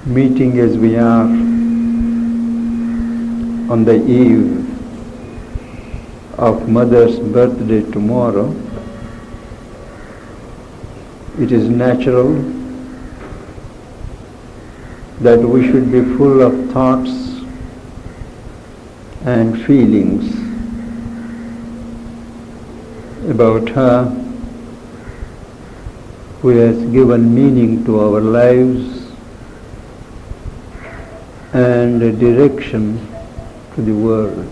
Meeting as we are on the eve of Mother's birthday tomorrow, it is natural that we should be full of thoughts and feelings about her who has given meaning to our lives and a direction to the world.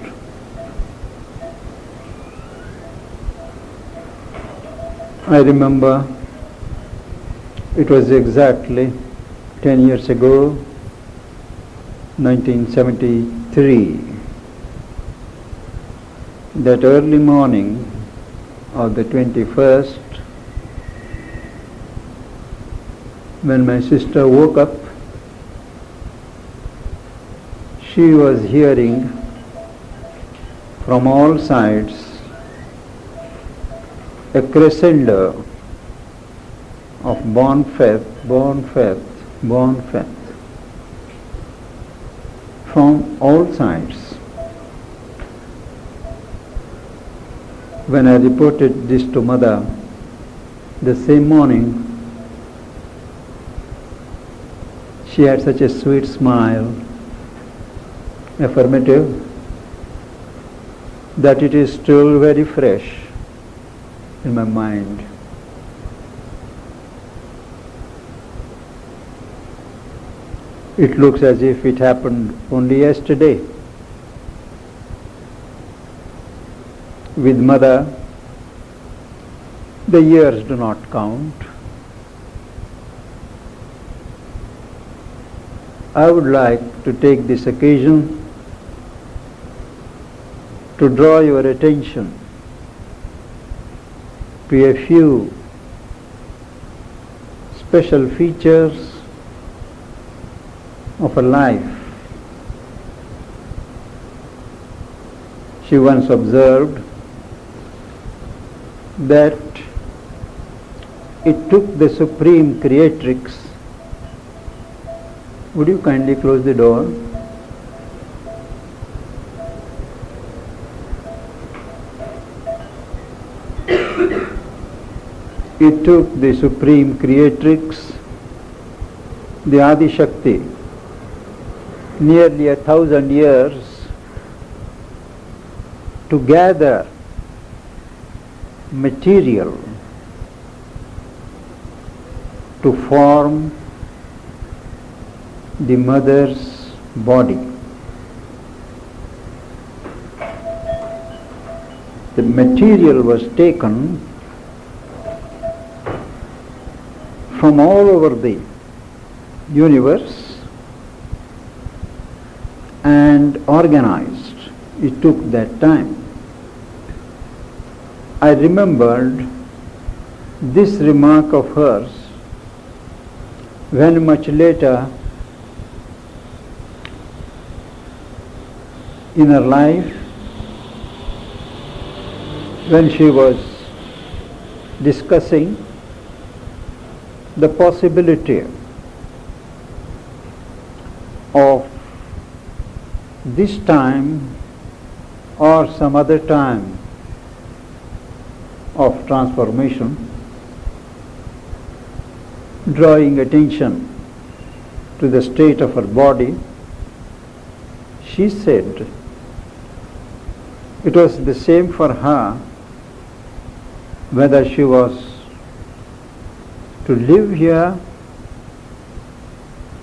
I remember it was exactly 10 years ago, 1973, that early morning of the 21st, when my sister woke up, she was hearing from all sides a crescendo of born faith, born faith, born faith from all sides. When I reported this to Mother the same morning, she had such a sweet smile, affirmative, that it is still very fresh in my mind. It looks as if it happened only yesterday. With Mother, the years do not count. I would like to take this occasion to draw your attention to a few special features of a life. She once observed that it took the Supreme Creatrix. Would you kindly close the door? It took the Supreme Creatrix, the Adi Shakti, nearly 1,000 years to gather material to form the mother's body. The material was taken from all over the universe and organized. It took that time. I remembered this remark of hers when much later in her life, when she was discussing the possibility of this time or some other time of transformation, drawing attention to the state of her body, she said it was the same for her whether she was to live here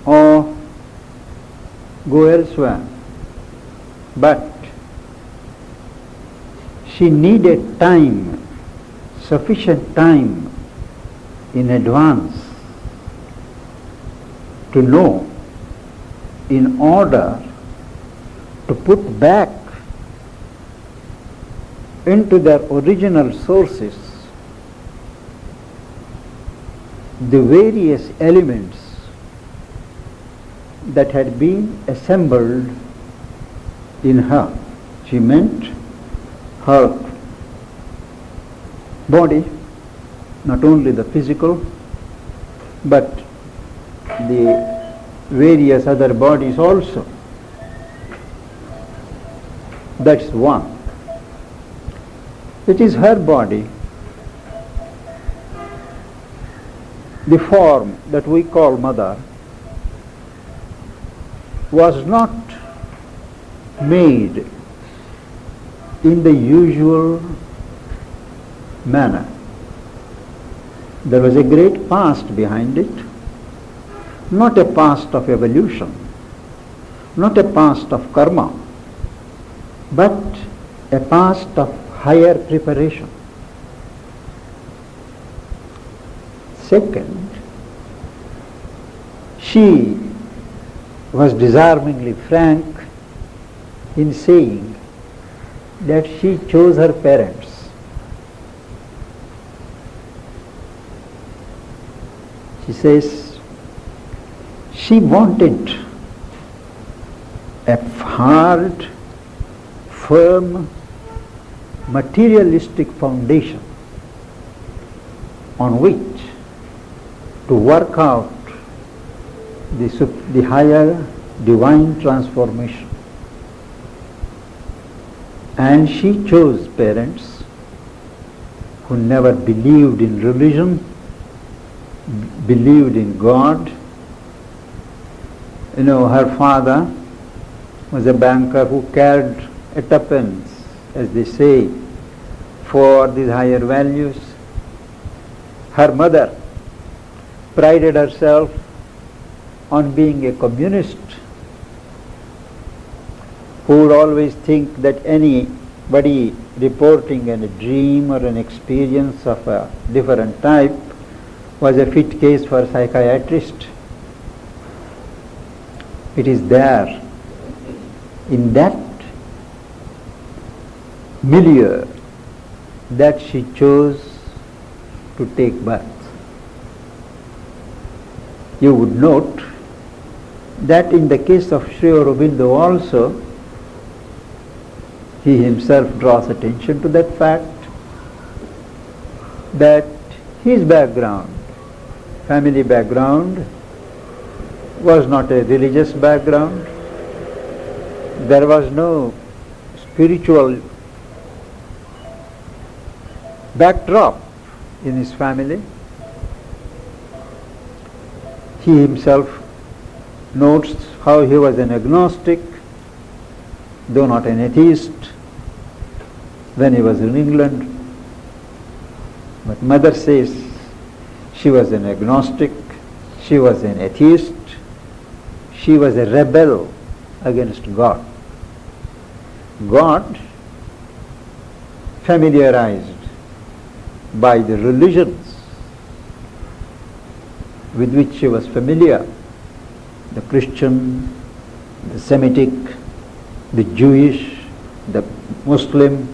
or go elsewhere. But she needed time, sufficient time in advance to know in order to put back into their original sources the various elements that had been assembled in her. She meant her body, not only the physical, but the various other bodies also. That's one. It is her body, the form that we call mother, was not made in the usual manner. There was a great past behind it, not a past of evolution, not a past of karma, but a past of higher preparation. Second, she was disarmingly frank in saying that she chose her parents. She says she wanted a hard, firm, materialistic foundation on which to work out the higher divine transformation. And she chose parents who never believed in religion, believed in God. You know, her father was a banker who cared a tuppence, as they say, for these higher values. Her mother prided herself on being a communist who would always think that anybody reporting a dream or an experience of a different type was a fit case for a psychiatrist. It is there, in that milieu, that she chose to take birth. You would note that in the case of Sri Aurobindo also, he himself draws attention to that fact that his background, family background, was not a religious background. There was no spiritual backdrop in his family. He himself notes how he was an agnostic, though not an atheist, when he was in England. But mother says she was an agnostic, she was an atheist, she was a rebel against God. God, familiarized by the religions with which she was familiar, the Christian, the Semitic, the Jewish, the Muslim,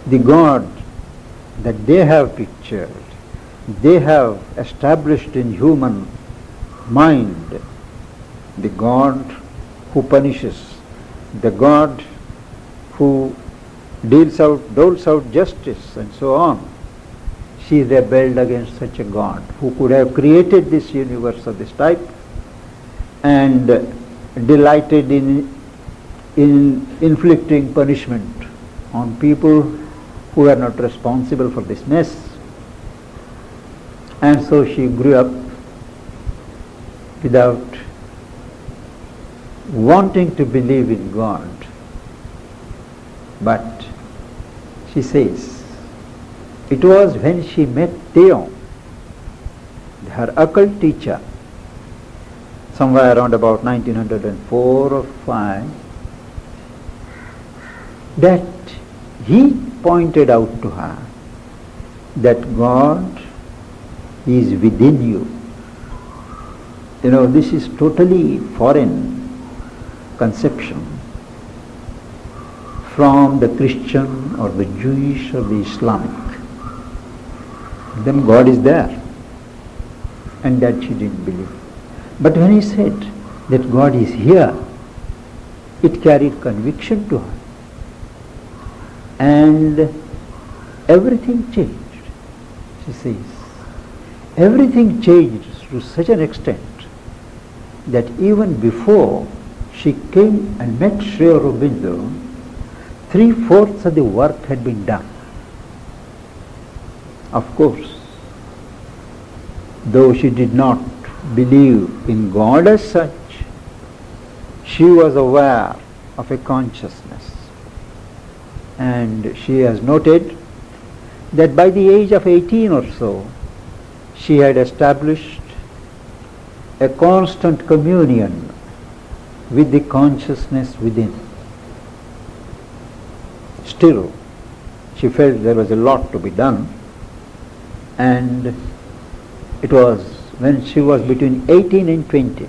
the God that they have pictured, they have established in human mind, the God who punishes, the God who doles out justice and so on. She rebelled against such a God who could have created this universe of this type and delighted in inflicting punishment on people who are not responsible for this mess. And so she grew up without wanting to believe in God. But she says, it was when she met Theo, her occult teacher, somewhere around about 1904 or 5, that he pointed out to her that God He is within you. You know, this is totally foreign conception from the Christian or the Jewish or the Islamic. Then God is there. And that she didn't believe. But when he said that God is here, it carried conviction to her. And everything changed, she says. Everything changed to such an extent that even before she came and met Sri Aurobindo, 3/4 of the work had been done. Of course, though she did not believe in God as such, she was aware of a consciousness. And she has noted that by the age of 18 or so, she had established a constant communion with the consciousness within. Still, she felt there was a lot to be done, and it was when she was between 18 and 20,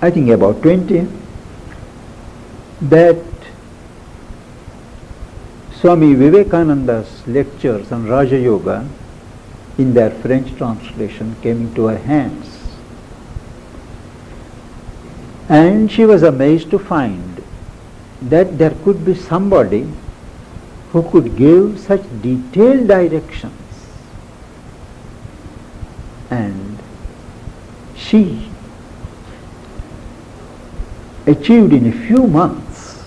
I think about 20, that Swami Vivekananda's lectures on Raja Yoga in their French translation came into her hands. And she was amazed to find that there could be somebody who could give such detailed directions. And she achieved in a few months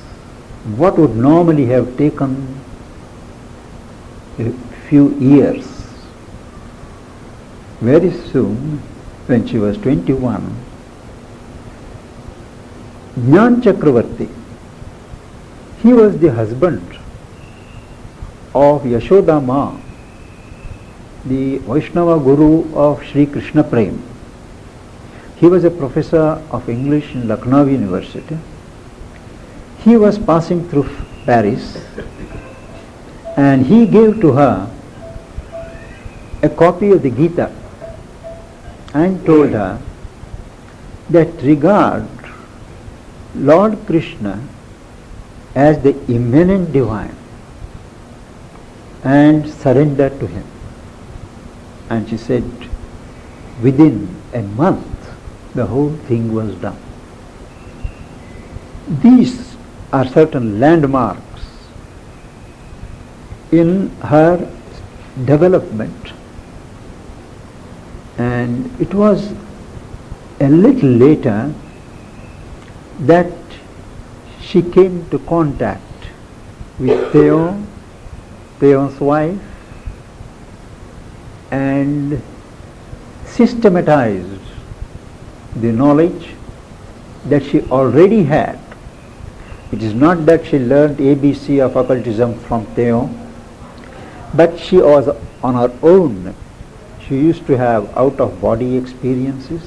what would normally have taken a few years. Very soon, when she was 21, Jnana Chakravarti, he was the husband of Yashoda Ma, the Vaishnava Guru of Sri Krishna Prem. He was a professor of English in Lucknow University. He was passing through Paris and he gave to her a copy of the Gita and told her that regard Lord Krishna as the immanent divine and surrender to him. And she said, within a month, the whole thing was done. These are certain landmarks in her development. And it was a little later that she came to contact with Theon's wife, and systematized the knowledge that she already had. It is not that she learned ABC of occultism from Theon, but she was on her own. She used to have out-of-body experiences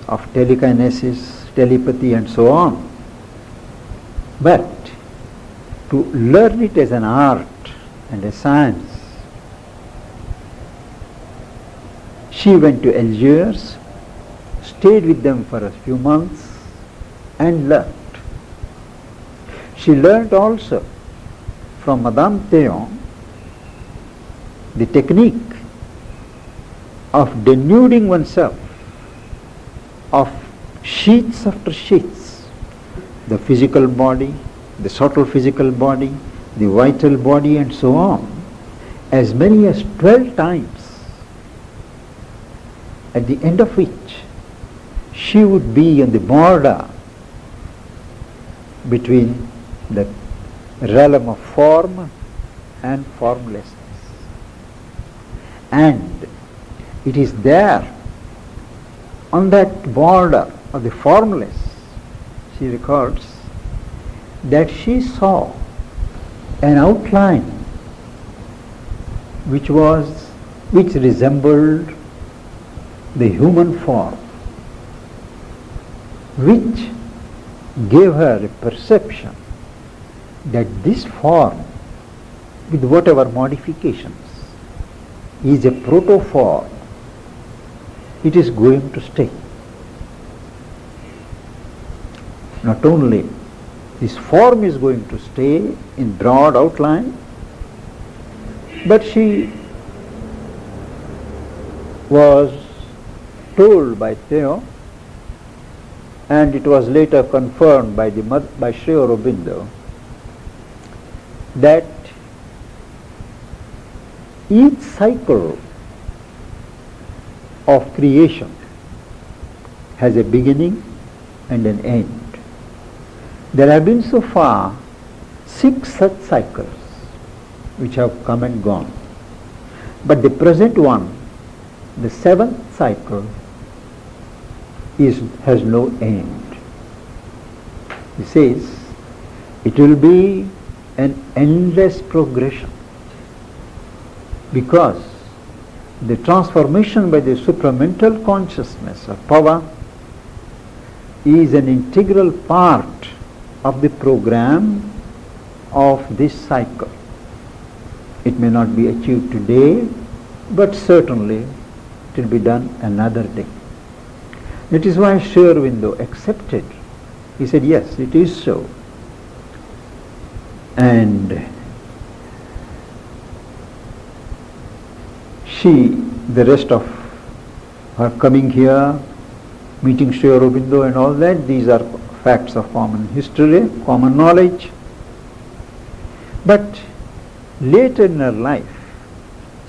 of telekinesis, telepathy and so on. But to learn it as an art and a science, she went to Algiers, stayed with them for a few months and learnt. She learnt also from Madame Theon the technique of denuding oneself of sheets after sheets, the physical body, the subtle physical body, the vital body and so on, as many as 12 times, at the end of which she would be on the border between the realm of form and formlessness. And it is there, on that border of the formless, she records, that she saw an outline which resembled the human form, which gave her a perception that this form with whatever modifications, is a protoform. It is going to stay. Not only this form is going to stay in broad outline, but she was told by Theo, and it was later confirmed by Sri Aurobindo, that each cycle of creation has a beginning and an end. There have been so far 6 such cycles which have come and gone. But the present one, the 7th cycle, has no end. He says it will be an endless progression, because the transformation by the supramental consciousness of power is an integral part of the program of this cycle. It may not be achieved today, but certainly it will be done another day. That is why Sri Aurobindo accepted. He said, yes, it is so. And the rest of her coming here, meeting Sri Aurobindo and all that, these are facts of common history, common knowledge. But later in her life,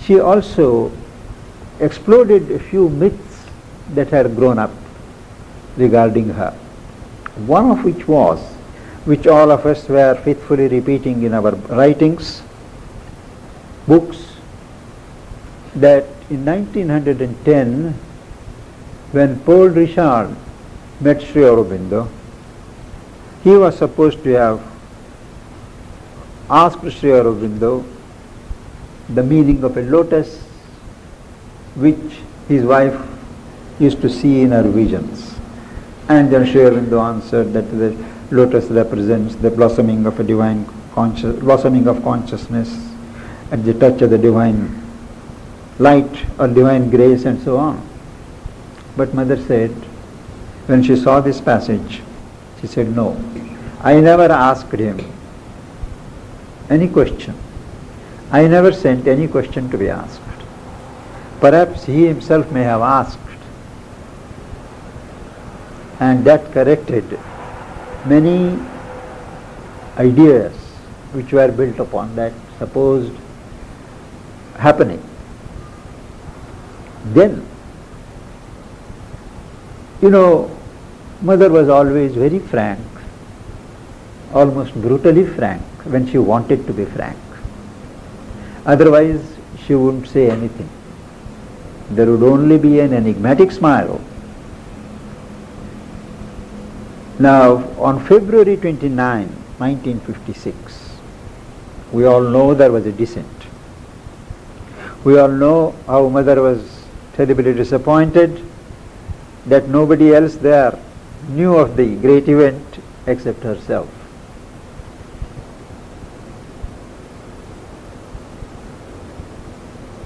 she also exploded a few myths that had grown up regarding her. One of which was, which all of us were faithfully repeating in our writings, books, that in 1910, when Paul Richard met Sri Aurobindo, he was supposed to have asked Sri Aurobindo the meaning of a lotus which his wife used to see in her visions. And then Sri Aurobindo answered that the lotus represents the blossoming of a blossoming of consciousness at the touch of the divine light or divine grace and so on. But mother said, when she saw this passage, she said, no, I never asked him any question. I never sent any question to be asked. Perhaps he himself may have asked, and that corrected many ideas which were built upon that supposed happening. Then, mother was always very frank, almost brutally frank when she wanted to be frank. Otherwise, she wouldn't say anything. There would only be an enigmatic smile. Now, on February 29, 1956, we all know there was a dissent. We all know how mother was terribly disappointed that nobody else there knew of the great event except herself.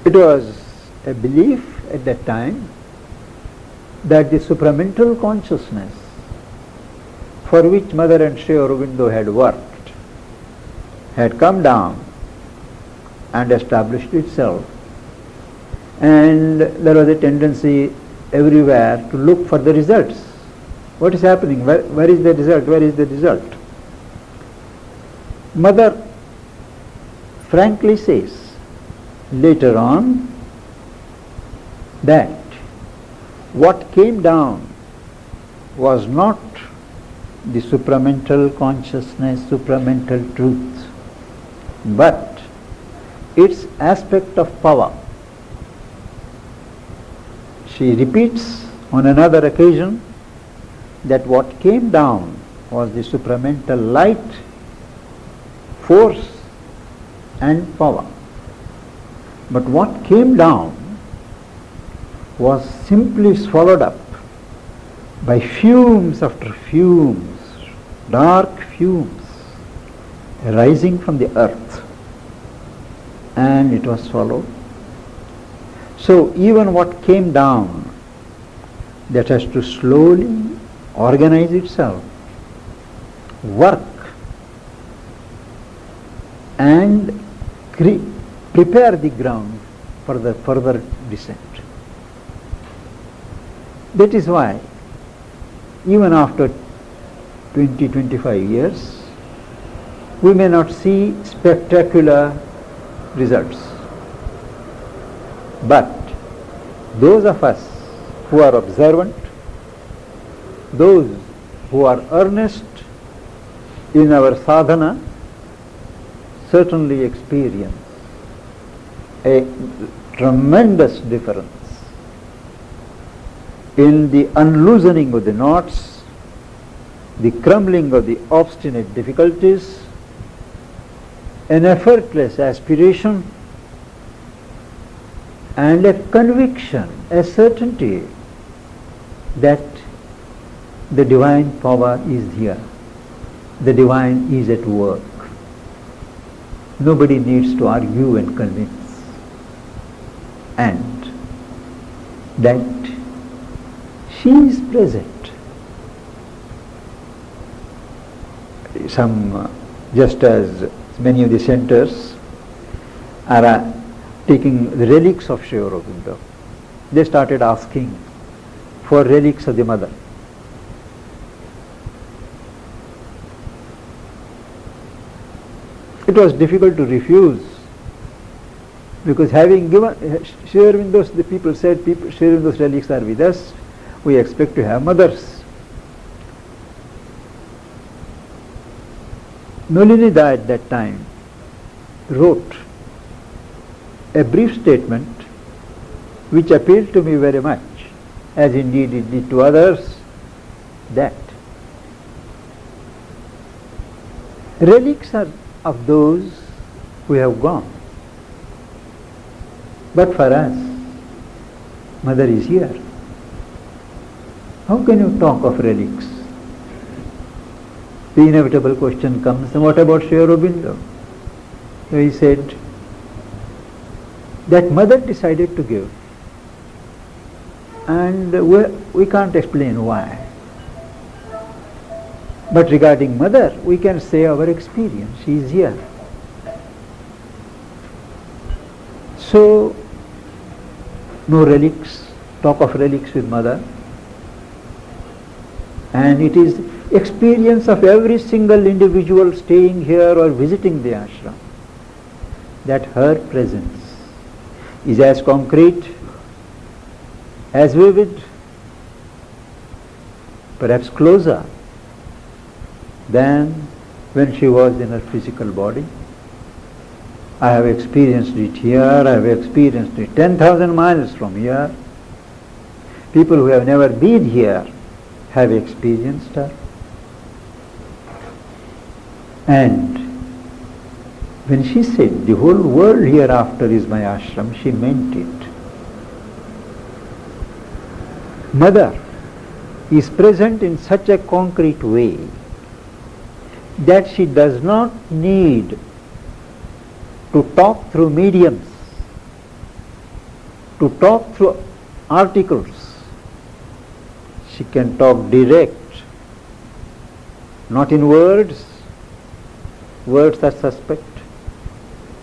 It was a belief at that time that the supramental consciousness for which Mother and Sri Aurobindo had worked had come down and established itself, and there was a tendency everywhere to look for the results. What is happening? Where is the result? Where is the result? Mother frankly says later on that what came down was not the supramental consciousness, supramental truth, but its aspect of power. She repeats on another occasion that what came down was the supramental light, force and power. But what came down was simply swallowed up by fumes after fumes, dark fumes arising from the earth. and it was swallowed. So even what came down, that has to slowly organize itself, work, and prepare the ground for the further descent. That is why even after 20-25 years, we may not see spectacular results. But those of us who are observant, those who are earnest in our sadhana, certainly experience a tremendous difference in the unloosening of the knots, the crumbling of the obstinate difficulties, an effortless aspiration, and a conviction, a certainty that the divine power is here, the divine is at work. Nobody needs to argue and convince, and that she is present. Just as many of the centers are taking the relics of Sri Aurobindo, they started asking for relics of the mother. It was difficult to refuse, because having given Sri Aurobindo's, the people said, Sri Aurobindo's relics are with us, we expect to have mothers. Nulinida at that time wrote a brief statement which appealed to me very much, as indeed it did to others, that relics are of those who have gone. But for us, Mother is here. How can you talk of relics? The inevitable question comes, and what about Sri Aurobindo? So he said that Mother decided to give, and we can't explain why. But regarding Mother, we can say our experience. She is here. So, no relics, talk of relics with Mother. And it is experience of every single individual staying here or visiting the ashram, that her presence is as concrete, as vivid, perhaps closer than when she was in her physical body. I have experienced it here, I have experienced it 10,000 miles from here. People who have never been here have experienced her. And when she said, the whole world hereafter is my ashram, she meant it. Mother is present in such a concrete way that she does not need to talk through mediums, to talk through articles. She can talk direct, not in words. Words are suspect,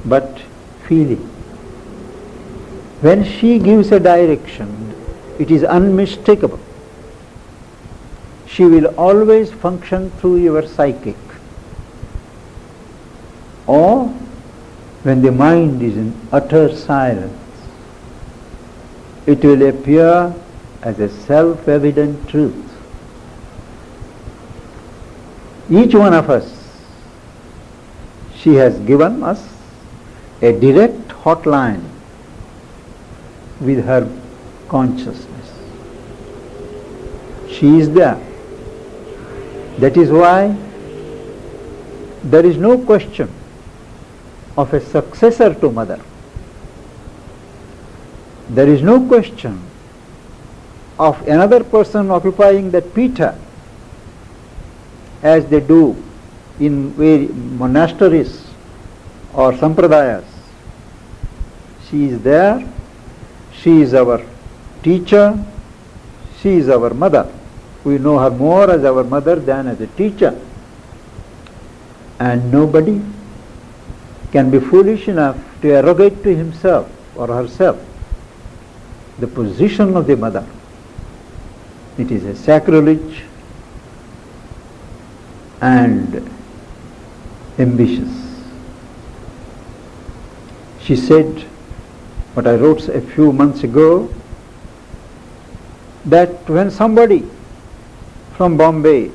but feeling. When she gives a direction, it is unmistakable. She will always function through your psychic. Or when the mind is in utter silence, it will appear as a self-evident truth. Each one of us, she has given us a direct hotline with her consciousness. She is there. That is why there is no question of a successor to Mother. There is no question of another person occupying that pita, as they do in monasteries or sampradayas. She is there. She is our teacher. She is our mother. We know her more as our mother than as a teacher. And nobody can be foolish enough to arrogate to himself or herself the position of the mother. It is a sacrilege and ambitious. She said, what I wrote a few months ago, that when somebody from Bombay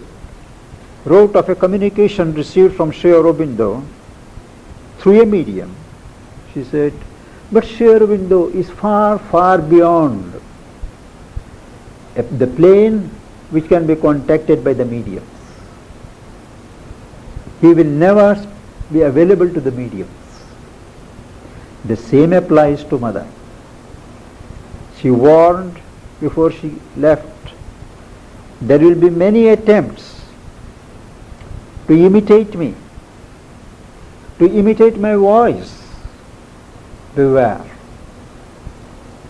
wrote of a communication received from Sri Aurobindo through a medium, she said, but Sri Aurobindo is far, far beyond the plane which can be contacted by the mediums. He will never be available to the mediums. The same applies to mother. She warned before she left, there will be many attempts to imitate me, to imitate my voice. Beware.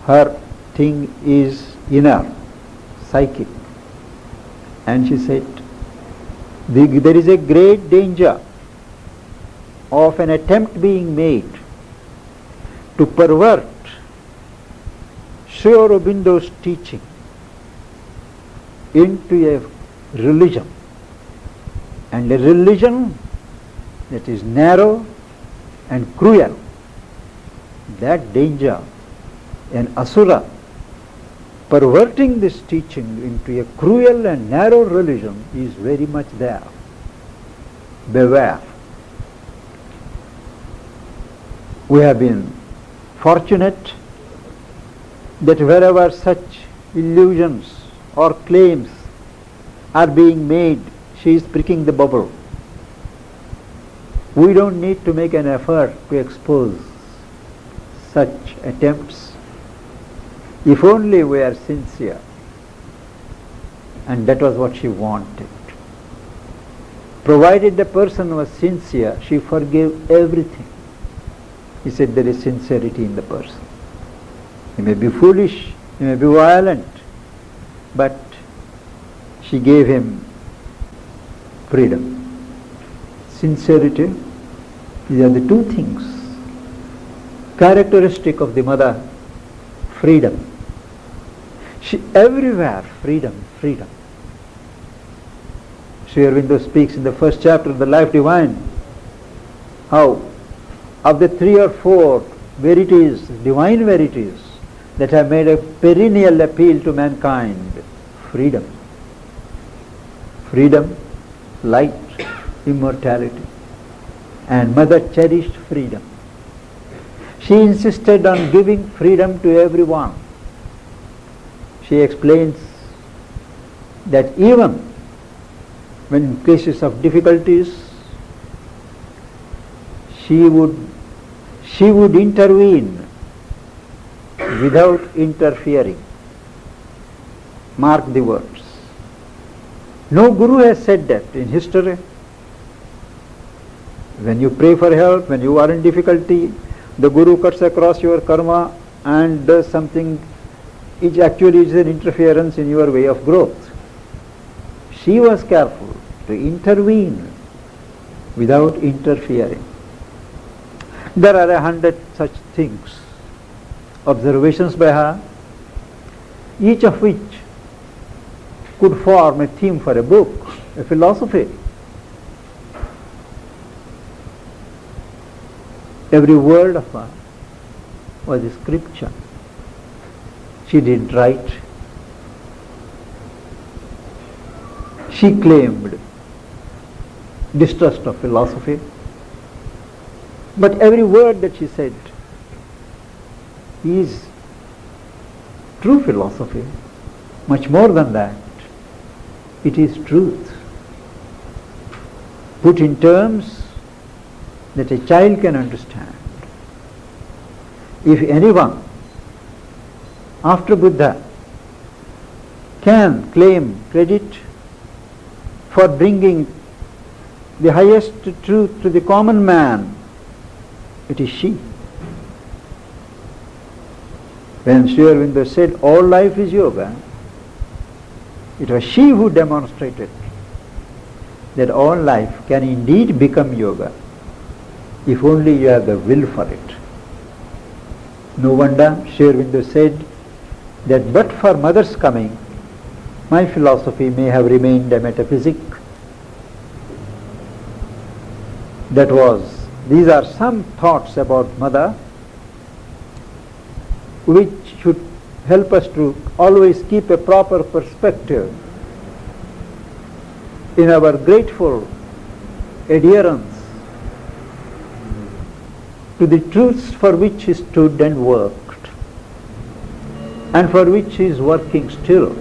Her thing is inner, psychic. And she said, there is a great danger of an attempt being made to pervert Sri Aurobindo's teaching into a religion, and a religion that is narrow and cruel. That danger, an asura perverting this teaching into a cruel and narrow religion, is very much there. Beware. We have been fortunate that wherever such illusions or claims are being made, she is pricking the bubble. We don't need to make an effort to expose such attempts. If only we are sincere. And that was what she wanted. Provided the person was sincere, she forgave everything. He said there is sincerity in the person. He may be foolish, he may be violent, but she gave him freedom. Sincerity, these are the two things. Characteristic of the mother, freedom. She everywhere, freedom, freedom. Sri Aurobindo speaks in the first chapter of the Life Divine how of the 3 or 4 verities, divine verities, that have made a perennial appeal to mankind, freedom. Freedom, light, immortality. And mother cherished freedom. She insisted on giving freedom to everyone. She explains that even when in cases of difficulties, she would intervene without interfering. Mark the words. No guru has said that in history. When you pray for help, when you are in difficulty, the guru cuts across your karma and does something which actually is an interference in your way of growth. She was careful to intervene without interfering. There are 100 such things, observations by her, each of which could form a theme for a book, a philosophy. Every word of her was a scripture. She didn't write. She claimed distrust of philosophy. But every word that she said is true philosophy. Much more than that, it is truth. Put in terms that a child can understand. If anyone after Buddha can claim credit for bringing the highest truth to the common man, it is she. When Sri Aurobindo said all life is yoga, it was she who demonstrated that all life can indeed become yoga if only you have the will for it. No wonder Sri Aurobindo said that but for mother's coming, my philosophy may have remained a metaphysic. These are some thoughts about mother which should help us to always keep a proper perspective in our grateful adherence to the truths for which he stood and worked, and for which he is working still,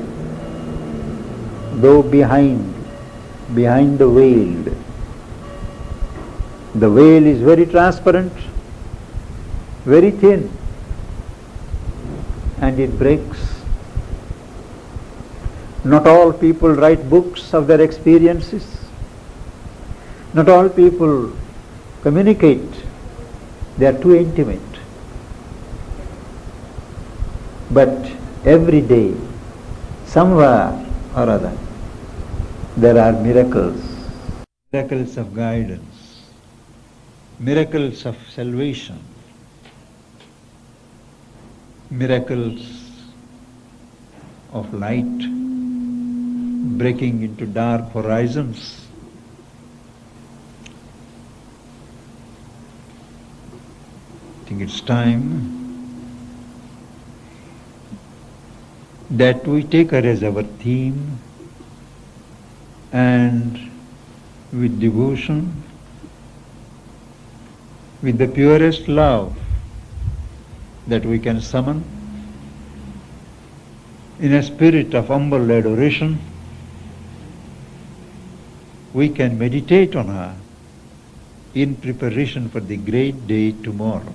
though behind the veil. The veil is very transparent, very thin, and it breaks. Not all people write books of their experiences. Not all people communicate. They are too intimate. But every day, somewhere or other, there are miracles. Miracles of guidance, miracles of salvation, miracles of light breaking into dark horizons. I think it's time that we take her as our theme, and with devotion, with the purest love that we can summon, in a spirit of humble adoration, we can meditate on her in preparation for the great day tomorrow.